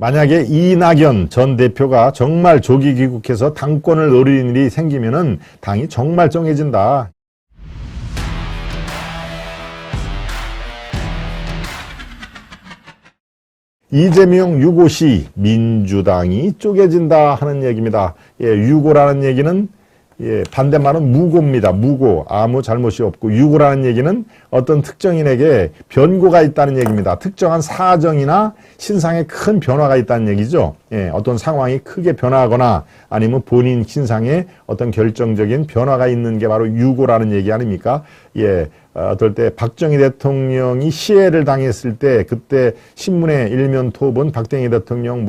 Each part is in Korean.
만약에 이낙연 전 대표가 정말 조기 귀국해서 당권을 노리는 일이 생기면은 당이 정말 정해진다. 이재명 유고시 민주당이 쪼개진다 하는 얘기입니다. 예, 유고라는 얘기는 반대말은 무고입니다. 무고. 아무 잘못이 없고, 유고라는 얘기는 어떤 특정인에게 변고가 있다는 얘기입니다. 특정한 사정이나 신상에 큰 변화가 있다는 얘기죠. 예, 어떤 상황이 크게 변화하거나 아니면 본인 신상에 어떤 결정적인 변화가 있는 게 바로 유고라는 얘기 아닙니까? 예, 어떨 때 박정희 대통령이 시해를 당했을 때 그때 신문에 일면 톱은 박정희 대통령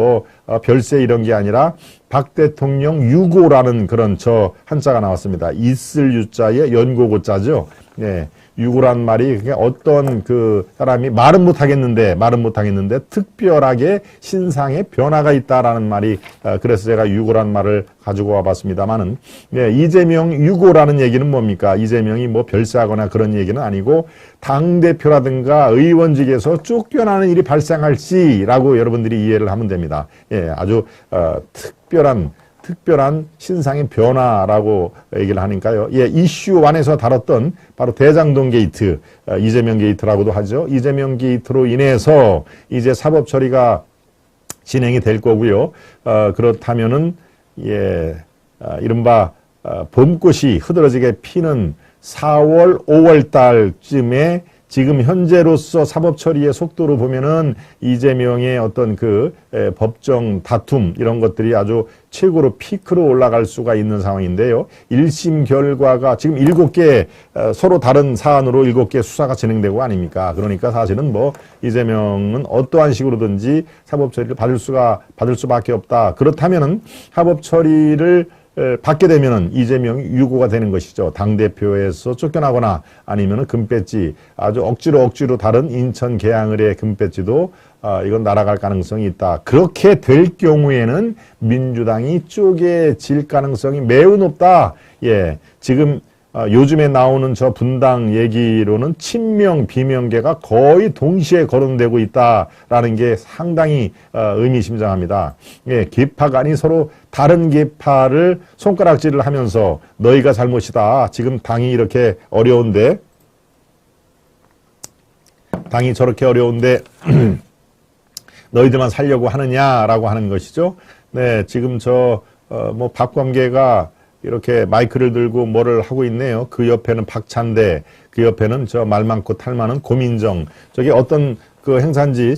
별세 이런 게 아니라 박 대통령 유고라는 그런 한자가 나왔습니다. 있을 유자에 연고고자죠. 네. 유고란 말이 어떤 그 사람이 말은 못하겠는데 특별하게 신상에 변화가 있다라는 말이 그래서 제가 유고란 말을 가지고 와봤습니다만은 이재명 유고라는 얘기는 뭡니까? 이재명이 별세하거나 그런 얘기는 아니고 당대표라든가 의원직에서 쫓겨나는 일이 발생할지라고 여러분들이 이해를 하면 됩니다. 예, 아주 특별한 신상의 변화라고 얘기를 하니까요. 예, 이슈 1에서 다뤘던 바로 대장동 게이트, 이재명 게이트라고도 하죠. 이재명 게이트로 인해서 이제 사법 처리가 진행이 될 거고요. 그렇다면은 이른바 봄꽃이 흐드러지게 피는 4월, 5월 달쯤에 지금 현재로서 사법 처리의 속도로 보면은 이재명의 어떤 법정 다툼 이런 것들이 아주 최고로 피크로 올라갈 수가 있는 상황인데요. 1심 결과가 지금 7개 서로 다른 사안으로 7개 수사가 진행되고 아닙니까? 그러니까 사실은 이재명은 어떠한 식으로든지 사법 처리를 받을 수밖에 없다. 그렇다면은 사법 처리를 받게 되면은 이재명이 유고가 되는 것이죠. 당대표에서 쫓겨나거나 아니면은 금배지, 아주 억지로 다른 인천 계양을의 금배지도 이건 날아갈 가능성이 있다. 그렇게 될 경우에는 민주당이 쪼개질 가능성이 매우 높다. 예, 지금 요즘에 나오는 분당 얘기로는 친명, 비명계가 거의 동시에 거론되고 있다라는 게 상당히 의미심장합니다. 예, 계파 간이 서로 다른 계파를 손가락질을 하면서 너희가 잘못이다. 지금 당이 이렇게 어려운데, 당이 저렇게 어려운데 너희들만 살려고 하느냐라고 하는 것이죠. 네, 지금 박범계가 이렇게 마이크를 들고 뭐를 하고 있네요. 그 옆에는 박찬대, 그 옆에는 말 많고 탈 많은 고민정. 저게 어떤 행사인지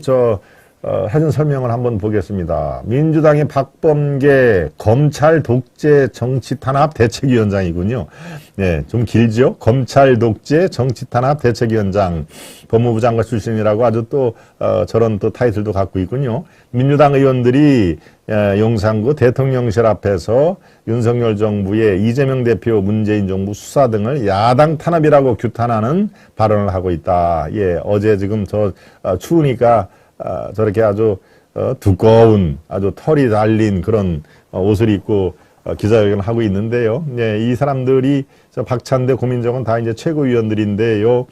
사진 설명을 한번 보겠습니다. 민주당의 박범계 검찰 독재 정치 탄압 대책위원장이군요. 네, 좀 길죠? 검찰 독재 정치 탄압 대책위원장. 법무부 장관 출신이라고 아주 저런 타이틀도 갖고 있군요. 민주당 의원들이 용산구 대통령실 앞에서 윤석열 정부의 이재명 대표 문재인 정부 수사 등을 야당 탄압이라고 규탄하는 발언을 하고 있다. 예, 어제 지금 추우니까 저렇게 아주 두꺼운 아주 털이 달린 그런 옷을 입고 기자회견을 하고 있는데요. 네, 이 사람들이 박찬대, 고민정은 다 이제 최고위원들인데요.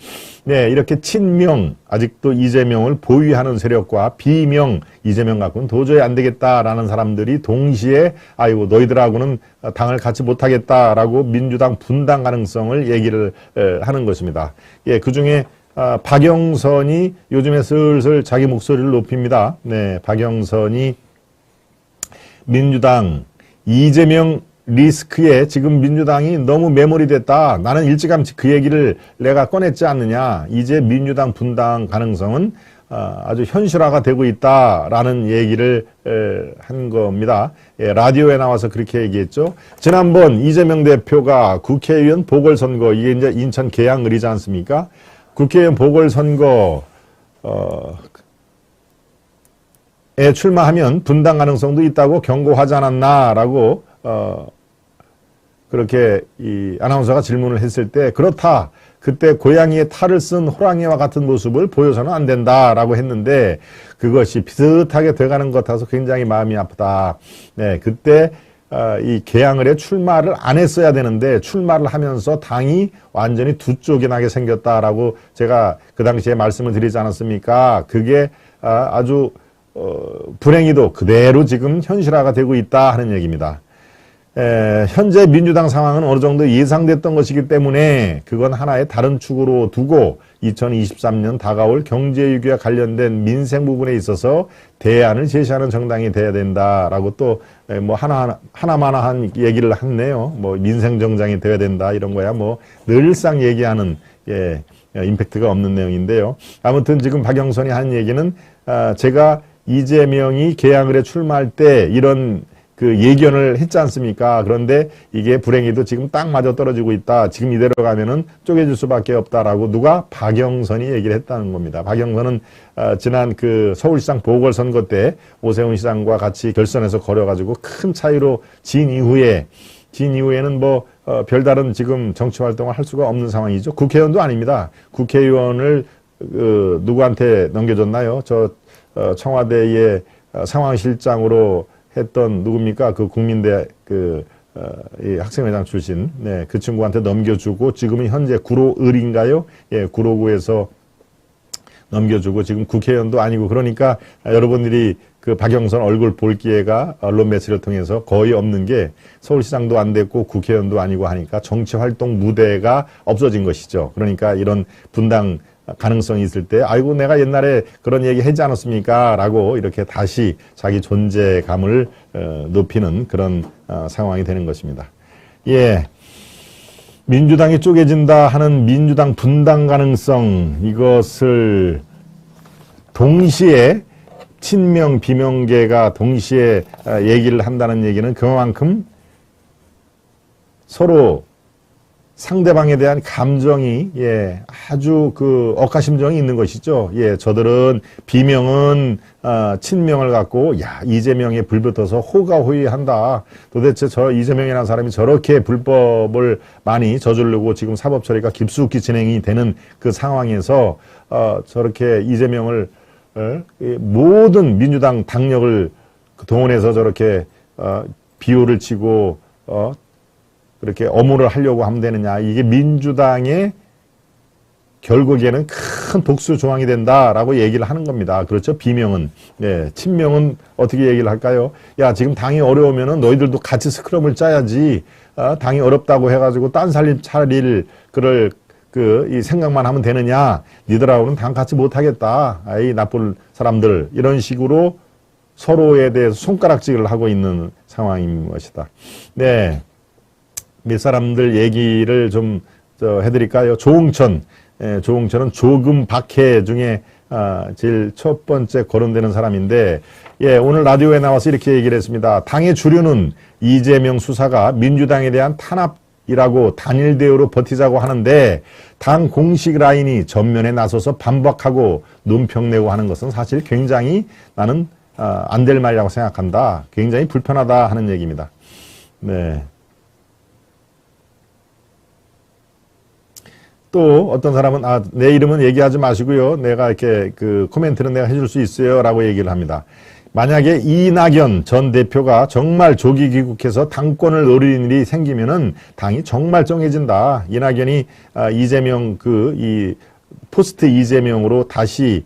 네, 이렇게 친명, 아직도 이재명을 보위하는 세력과 비명, 이재명 갖고는 도저히 안 되겠다라는 사람들이 동시에 아이고 너희들하고는 당을 같이 못하겠다라고 민주당 분당 가능성을 얘기를 하는 것입니다. 예, 그중에 박영선이 요즘에 슬슬 자기 목소리를 높입니다. 네, 박영선이 민주당 이재명 리스크에 지금 민주당이 너무 매몰이 됐다. 나는 일찌감치 그 얘기를 내가 꺼냈지 않느냐. 이제 민주당 분당 가능성은 아주 현실화가 되고 있다라는 얘기를 한 겁니다. 예, 라디오에 나와서 그렇게 얘기했죠. 지난번 이재명 대표가 국회의원 보궐선거, 이게 이제 인천 계양을이지 않습니까? 국회의원 보궐선거에 출마하면 분당 가능성도 있다고 경고하지 않았나라고 그렇게 이 아나운서가 질문을 했을 때 그렇다. 그때 고양이의 탈을 쓴 호랑이와 같은 모습을 보여서는 안 된다라고 했는데 그것이 비슷하게 돼가는 것 같아서 굉장히 마음이 아프다. 네, 그때 이 계양을에 출마를 안 했어야 되는데 출마를 하면서 당이 완전히 두 쪽이 나게 생겼다라고 제가 그 당시에 말씀을 드리지 않았습니까? 그게 아주 불행히도 그대로 지금 현실화가 되고 있다 하는 얘기입니다. 현재 민주당 상황은 어느 정도 예상됐던 것이기 때문에 그건 하나의 다른 축으로 두고 2023년 다가올 경제위기와 관련된 민생 부분에 있어서 대안을 제시하는 정당이 돼야 된다라고 또 뭐 하나마나한 얘기를 했네요. 뭐 민생 정당이 돼야 된다 이런 거야 뭐 늘상 얘기하는 임팩트가 없는 내용인데요. 아무튼 지금 박영선이 한 얘기는 제가 이재명이 개항을에 출마할 때 이런 그 예견을 했지 않습니까? 그런데 이게 불행히도 지금 딱 맞아 떨어지고 있다. 지금 이대로 가면은 쪼개질 수밖에 없다라고 누가 박영선이 얘기를 했다는 겁니다. 박영선은 지난 그 서울시장 보궐선거 때 오세훈 시장과 같이 결선에서 걸어가지고 큰 차이로 진 이후에는 뭐 별다른 지금 정치 활동을 할 수가 없는 상황이죠. 국회의원도 아닙니다. 국회의원을 누구한테 넘겨줬나요? 청와대의 상황실장으로 했던 누굽니까? 그 국민대 이 학생회장 출신 그 친구한테 넘겨주고 지금은 현재 구로을인가요? 구로구에서 넘겨주고 지금 국회의원도 아니고 그러니까 여러분들이 그 박영선 얼굴 볼 기회가 언론 매체를 통해서 거의 없는 게 서울시장도 안 됐고 국회의원도 아니고 하니까 정치 활동 무대가 없어진 것이죠. 그러니까 이런 분당 가능성이 있을 때 아이고 내가 옛날에 그런 얘기 하지 않았습니까? 라고 이렇게 다시 자기 존재감을 높이는 그런 상황이 되는 것입니다. 민주당이 쪼개진다 하는 민주당 분당 가능성 이것을 동시에 친명 비명계가 동시에 얘기를 한다는 얘기는 그만큼 서로 상대방에 대한 감정이 아주 그 억하심정이 있는 것이죠. 저들은 비명은 친명을 갖고 이재명에 불붙어서 호가호위한다. 도대체 저 이재명이라는 사람이 저렇게 불법을 많이 저지르고 지금 사법 처리가 깊숙이 진행이 되는 그 상황에서 저렇게 이재명을 모든 민주당 당력을 동원해서 저렇게 비호를 치고 그렇게 엄호를 하려고 하면 되느냐. 이게 민주당의 결국에는 큰 독수 조항이 된다라고 얘기를 하는 겁니다. 그렇죠? 비명은. 친명은 어떻게 얘기를 할까요? 야, 지금 당이 어려우면은 너희들도 같이 스크럼을 짜야지. 당이 어렵다고 해가지고 딴 살림 차릴 이 생각만 하면 되느냐. 니들하고는 당 같이 못하겠다. 아이, 나쁜 사람들. 이런 식으로 서로에 대해서 손가락질을 하고 있는 상황인 것이다. 몇 사람들 얘기를 좀 해드릴까요? 조응천. 조응천은 조금 박해 중에 제일 첫 번째 거론되는 사람인데 오늘 라디오에 나와서 이렇게 얘기를 했습니다. 당의 주류는 이재명 수사가 민주당에 대한 탄압이라고 단일 대우로 버티자고 하는데 당 공식 라인이 전면에 나서서 반박하고 논평내고 하는 것은 사실 굉장히 나는 안 될 말이라고 생각한다. 굉장히 불편하다 하는 얘기입니다. 또 어떤 사람은 내 이름은 얘기하지 마시고요. 내가 이렇게 그 코멘트는 내가 해줄 수 있어요. 라고 얘기를 합니다. 만약에 이낙연 전 대표가 정말 조기 귀국해서 당권을 노리는 일이 생기면은 당이 정말 정해진다. 이낙연이 이재명 이 포스트 이재명으로 다시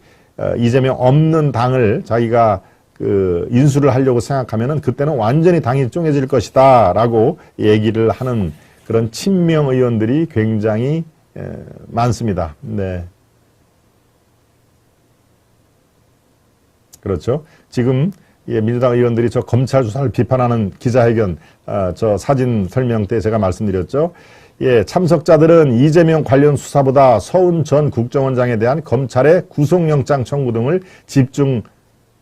이재명 없는 당을 자기가 인수를 하려고 생각하면은 그때는 완전히 당이 쪼개질 것이다. 라고 얘기를 하는 그런 친명 의원들이 굉장히 많습니다. 그렇죠. 지금 민주당 의원들이 저 검찰 수사를 비판하는 기자회견, 저 사진 설명 때 제가 말씀드렸죠. 참석자들은 이재명 관련 수사보다 서훈 전 국정원장에 대한 검찰의 구속영장 청구 등을 집중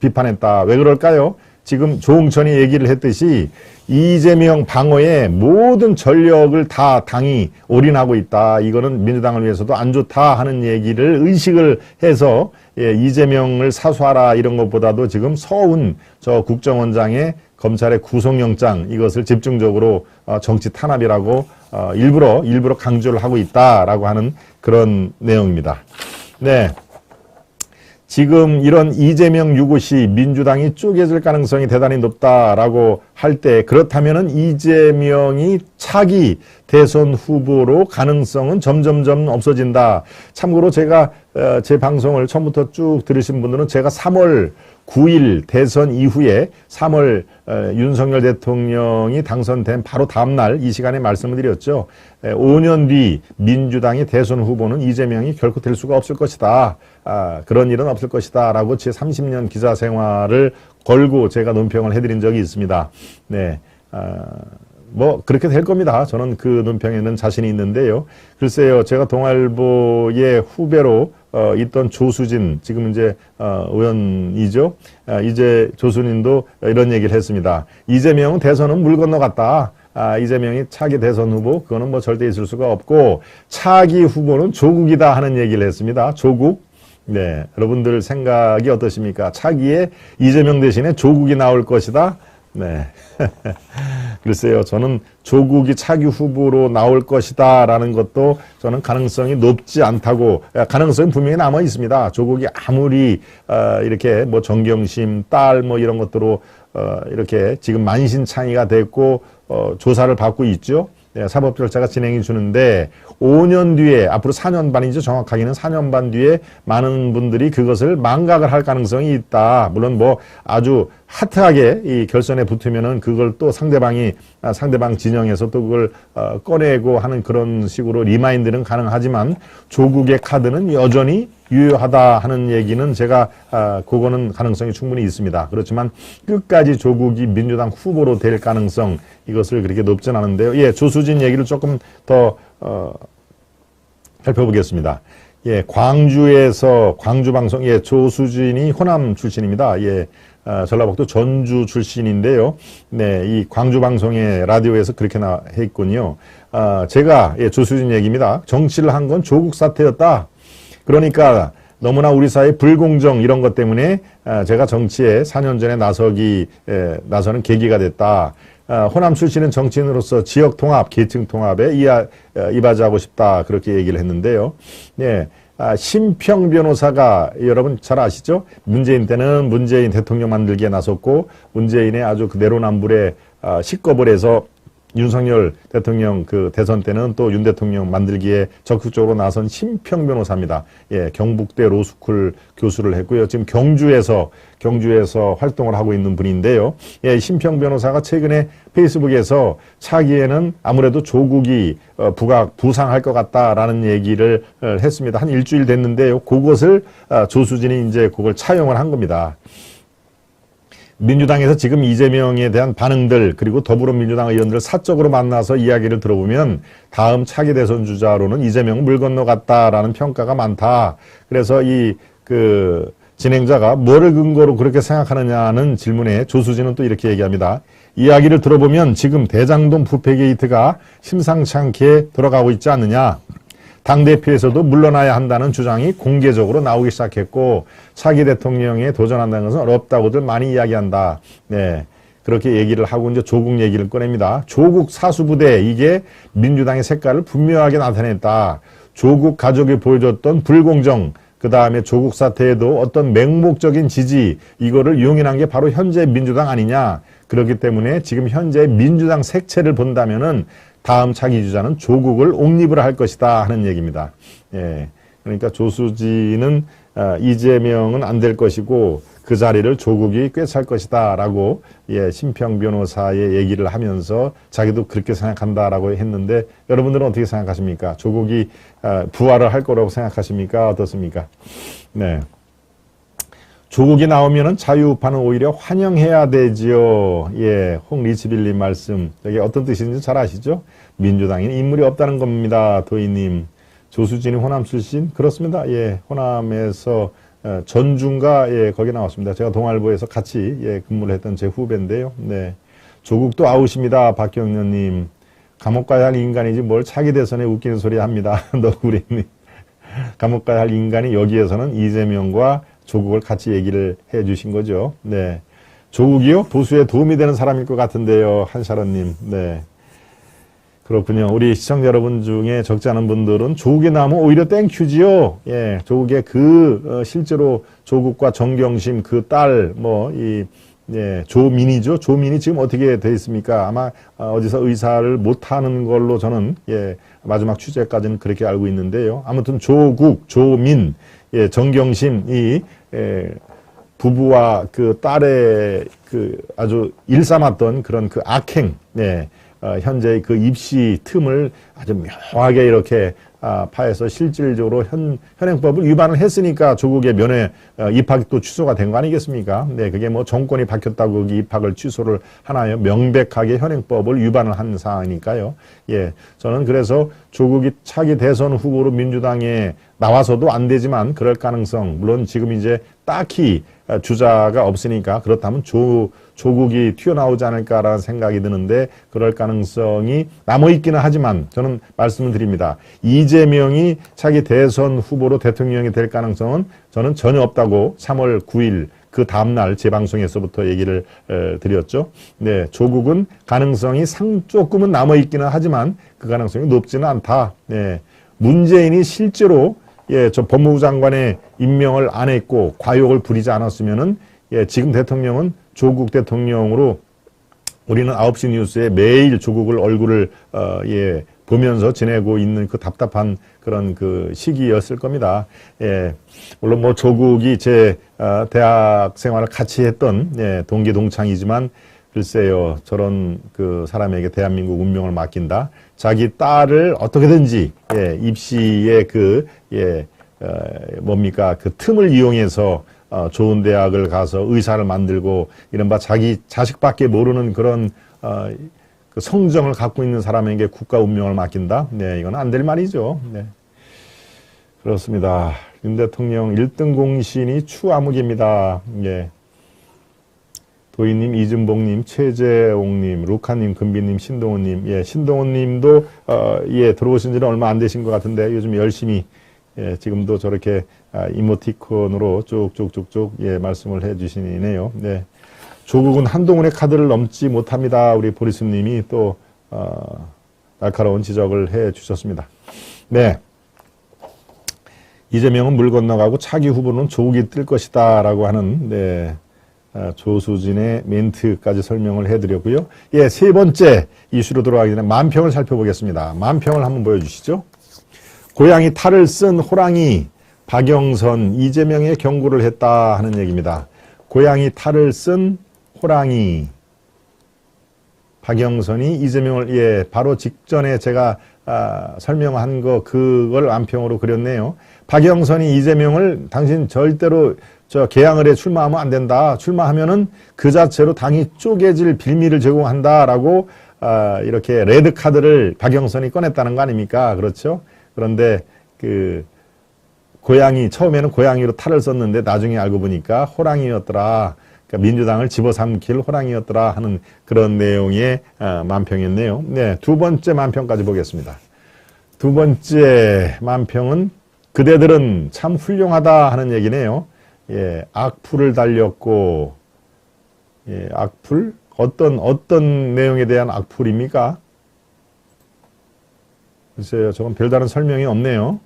비판했다. 왜 그럴까요? 지금 조응천이 얘기를 했듯이 이재명 방어에 모든 전력을 다 당이 올인하고 있다. 이거는 민주당을 위해서도 안 좋다 하는 얘기를 의식을 해서 이재명을 사수하라 이런 것보다도 지금 서훈 저 국정원장의 검찰의 구속영장 이것을 집중적으로 정치 탄압이라고 일부러 강조를 하고 있다라고 하는 그런 내용입니다. 지금 이런 이재명 유고시 민주당이 쪼개질 가능성이 대단히 높다라고 할 때 그렇다면은 이재명이 차기 대선 후보로 가능성은 점점점 없어진다. 참고로 제가 제 방송을 처음부터 쭉 들으신 분들은 제가 3월 9일 대선 이후에 3월 윤석열 대통령이 당선된 바로 다음날 이 시간에 말씀을 드렸죠. 5년 뒤 민주당의 대선 후보는 이재명이 결코 될 수가 없을 것이다. 그런 일은 없을 것이다. 라고 제 30년 기자 생활을 걸고 제가 논평을 해드린 적이 있습니다. 네. 뭐 그렇게 될 겁니다. 저는 그 논평에는 자신이 있는데요. 글쎄요, 제가 동아일보의 후배로 있던 조수진, 지금 이제 의원이죠. 이제 조수님도 이런 얘기를 했습니다. 이재명은 대선은 물 건너갔다. 이재명이 차기 대선 후보, 그거는 뭐 절대 있을 수가 없고 차기 후보는 조국이다 하는 얘기를 했습니다. 조국. 네, 여러분들 생각이 어떠십니까? 차기에 이재명 대신에 조국이 나올 것이다. 네. 글쎄요, 저는 조국이 차기 후보로 나올 것이다 라는 것도 저는 가능성이 높지 않다고, 가능성이 분명히 남아 있습니다. 조국이 아무리 이렇게 뭐 정경심, 딸 뭐 이런 것들로 이렇게 지금 만신창이가 됐고 조사를 받고 있죠. 네, 사법 절차가 진행이 주는데 5년 뒤에, 앞으로 4년 반이죠. 정확하게는 4년 반 뒤에 많은 분들이 그것을 망각을 할 가능성이 있다. 물론 뭐 아주 핫하게 이 결선에 붙으면은 그걸 또 상대방 진영에서 또 그걸 꺼내고 하는 그런 식으로 리마인드는 가능하지만 조국의 카드는 여전히 유효하다 하는 얘기는 제가 그거는 가능성이 충분히 있습니다. 그렇지만 끝까지 조국이 민주당 후보로 될 가능성, 이것을 그렇게 높진 않은데요. 예, 조수진 얘기를 조금 더 살펴보겠습니다. 예, 광주에서 광주방송, 예, 조수진이 호남 출신입니다. 예, 전라북도 전주 출신인데요. 네, 이 광주방송의 라디오에서 그렇게 했군요. 제가, 예, 조수진 얘기입니다. 정치를 한 건 조국 사태였다. 그러니까 너무나 우리 사회 불공정 이런 것 때문에 제가 정치에 4년 전에 나서는 계기가 됐다. 호남 출신은 정치인으로서 지역 통합, 계층 통합에 이바지하고 싶다. 그렇게 얘기를 했는데요. 예. 심평 변호사가 여러분 잘 아시죠? 문재인 때는 문재인 대통령 만들기에 나섰고 문재인의 아주 그 내로남불에 식겁을 해서 윤석열 대통령 그 대선 때는 또 윤 대통령 만들기에 적극적으로 나선 심평 변호사입니다. 예, 경북대 로스쿨 교수를 했고요. 지금 경주에서 활동을 하고 있는 분인데요. 예, 심평 변호사가 최근에 페이스북에서 차기에는 아무래도 조국이 부상할 것 같다라는 얘기를 했습니다. 한 일주일 됐는데요. 그것을 조수진이 이제 그걸 차용을 한 겁니다. 민주당에서 지금 이재명에 대한 반응들, 그리고 더불어민주당 의원들 사적으로 만나서 이야기를 들어보면 다음 차기 대선 주자로는 이재명은 물 건너갔다라는 평가가 많다. 그래서 진행자가 뭐를 근거로 그렇게 생각하느냐는 질문에 조수진은 또 이렇게 얘기합니다. 이야기를 들어보면 지금 대장동 부패 게이트가 심상치 않게 돌아가고 있지 않느냐. 당대표에서도 물러나야 한다는 주장이 공개적으로 나오기 시작했고 차기 대통령에 도전한다는 것은 어렵다고들 많이 이야기한다. 네, 그렇게 얘기를 하고 이제 조국 얘기를 꺼냅니다. 조국 사수부대, 이게 민주당의 색깔을 분명하게 나타냈다. 조국 가족이 보여줬던 불공정, 그 다음에 조국 사태에도 어떤 맹목적인 지지, 이거를 용인한 게 바로 현재 민주당 아니냐. 그렇기 때문에 지금 현재 민주당 색채를 본다면은 다음 차기 주자는 조국을 옹립을 할 것이다 하는 얘기입니다. 예, 그러니까 조수진은 이재명은 안 될 것이고 그 자리를 조국이 꿰찰 것이다 라고, 예, 심평 변호사의 얘기를 하면서 자기도 그렇게 생각한다라고 했는데 여러분들은 어떻게 생각하십니까? 조국이 부활을 할 거라고 생각하십니까? 어떻습니까? 네. 조국이 나오면은 자유우파는 오히려 환영해야 되지요. 예, 홍리치빌님 말씀. 여기 어떤 뜻인지 잘 아시죠? 민주당에는 인물이 없다는 겁니다. 도희님. 조수진이 호남 출신? 그렇습니다. 예, 호남에서 전중가, 예, 거기 나왔습니다. 제가 동아일보에서 같이, 예, 근무를 했던 제 후배인데요. 네. 조국도 아웃입니다. 박경련님. 감옥 가야 할 인간이지 뭘 차기 대선에 웃기는 소리 합니다. 너구리님. 감옥 가야 할 인간이 여기에서는 이재명과 조국을 같이 얘기를 해 주신 거죠. 네. 조국이요? 보수에 도움이 되는 사람일 것 같은데요. 한샤라님. 네. 그렇군요. 우리 시청자 여러분 중에 적지 않은 분들은 조국이 나오면 오히려 땡큐지요. 예. 조국의 실제로 조국과 정경심 그 딸, 예, 조민이죠. 조민이 지금 어떻게 돼 있습니까? 아마 어디서 의사를 못하는 걸로 저는, 예, 마지막 취재까지는 그렇게 알고 있는데요. 아무튼 조국, 조민, 예, 정경심이 부부와 그 딸의 그 아주 일삼았던 그런 그 악행, 네, 현재의 그 입시 틈을 아주 묘하게 이렇게 파해서 실질적으로 현행법을 위반을 했으니까 조국의 면회 입학이 또 취소가 된 거 아니겠습니까? 네, 그게 뭐 정권이 바뀌었다고 거기 입학을 취소를 하나요? 명백하게 현행법을 위반을 한 사안이니까요. 예, 저는 그래서 조국이 차기 대선 후보로 민주당에 나와서도 안 되지만 그럴 가능성, 물론 지금 이제 딱히 주자가 없으니까 그렇다면 조국이 튀어나오지 않을까라는 생각이 드는데 그럴 가능성이 남아있기는 하지만 저는 말씀을 드립니다. 이재명이 차기 대선 후보로 대통령이 될 가능성은 저는 전혀 없다고 3월 9일 그 다음날 제 방송에서부터 얘기를 드렸죠. 네, 조국은 가능성이 조금은 남아있기는 하지만 그 가능성이 높지는 않다. 네, 문재인이 실제로 예, 저 법무부 장관의 임명을 안 했고 과욕을 부리지 않았으면은 예, 지금 대통령은 조국 대통령으로 우리는 9시 뉴스에 매일 조국을 얼굴을 예, 보면서 지내고 있는 그 답답한 그런 그 시기였을 겁니다. 예, 물론 뭐 조국이 제 대학 생활을 같이 했던 예, 동기 동창이지만 글쎄요, 저런 그 사람에게 대한민국 운명을 맡긴다. 자기 딸을 어떻게든지 예, 입시의 그 예, 뭡니까 그 틈을 이용해서 좋은 대학을 가서 의사를 만들고 이른바 자기 자식밖에 모르는 그런 그 성정을 갖고 있는 사람에게 국가 운명을 맡긴다. 네, 이건 안 될 말이죠. 네, 그렇습니다. 윤 대통령 1등 공신이 추암흑입니다. 예. 도희님, 이준봉님, 최재옥님, 루카님, 금비님, 신동훈님, 예, 신동훈님도 예, 들어오신 지는 얼마 안 되신 것 같은데 요즘 열심히 예, 지금도 저렇게 이모티콘으로 쭉쭉쭉쭉 예, 말씀을 해주시네요. 네, 조국은 한동훈의 카드를 넘지 못합니다. 우리 보리스님이 또 날카로운 지적을 해주셨습니다. 네, 이재명은 물 건너가고 차기 후보는 조국이 뜰 것이다라고 하는 네. 조수진의 멘트까지 설명을 해드렸고요. 예, 세 번째 이슈로 들어가기 전에 만평을 살펴보겠습니다. 만평을 한번 보여주시죠. 고양이 탈을 쓴 호랑이 박영선 이재명에 경고를 했다 하는 얘기입니다. 고양이 탈을 쓴 호랑이 박영선이 이재명을 예, 바로 직전에 제가 설명한 그걸 안평으로 그렸네요. 박영선이 이재명을 당신 절대로 개항을 해 출마하면 안 된다. 출마하면은 그 자체로 당이 쪼개질 빌미를 제공한다라고 이렇게 레드 카드를 박영선이 꺼냈다는 거 아닙니까? 그렇죠? 그런데 그 고양이 처음에는 고양이로 탈을 썼는데 나중에 알고 보니까 호랑이였더라. 그러니까 민주당을 집어삼킬 호랑이였더라 하는 그런 내용의 만평이었네요. 네, 두 번째 만평까지 보겠습니다. 두 번째 만평은 그대들은 참 훌륭하다 하는 얘기네요. 예, 악플을 달렸고, 예, 악플? 어떤 내용에 대한 악플입니까? 글쎄요, 저건 별다른 설명이 없네요.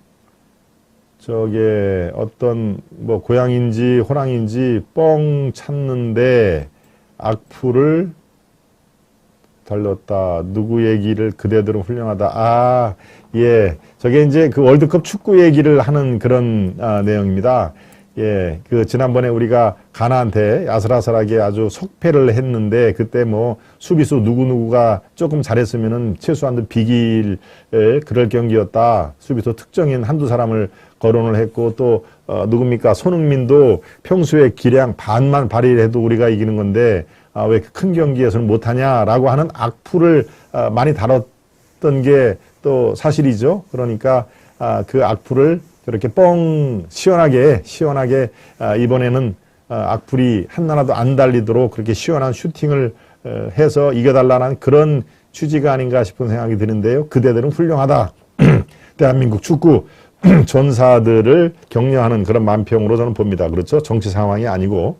저게 어떤, 뭐, 고양인지 호랑인지 뻥 찾는데 악플을 달렸다. 누구 얘기를 그대들은 훌륭하다. 예, 저게 이제 그 월드컵 축구 얘기를 하는 그런 내용입니다. 예, 그 지난번에 우리가 가나한테 아슬아슬하게 아주 속패를 했는데 그때 뭐 수비수 누구누구가 조금 잘했으면은 최소한 비길 그럴 경기였다. 수비수 특정인 한두 사람을 거론을 했고 또 누굽니까 손흥민도 평소에 기량 반만 발휘해도 우리가 이기는 건데 왜 큰 경기에서는 못하냐라고 하는 악플을 많이 다뤘던 게 또 사실이죠. 그러니까 그 악플을 이렇게 뻥 시원하게 이번에는 악플이 하나라도 안 달리도록 그렇게 시원한 슈팅을 해서 이겨달라는 그런 취지가 아닌가 싶은 생각이 드는데요. 그대들은 훌륭하다. 대한민국 축구 전사들을 격려하는 그런 만평으로 저는 봅니다. 그렇죠? 정치 상황이 아니고.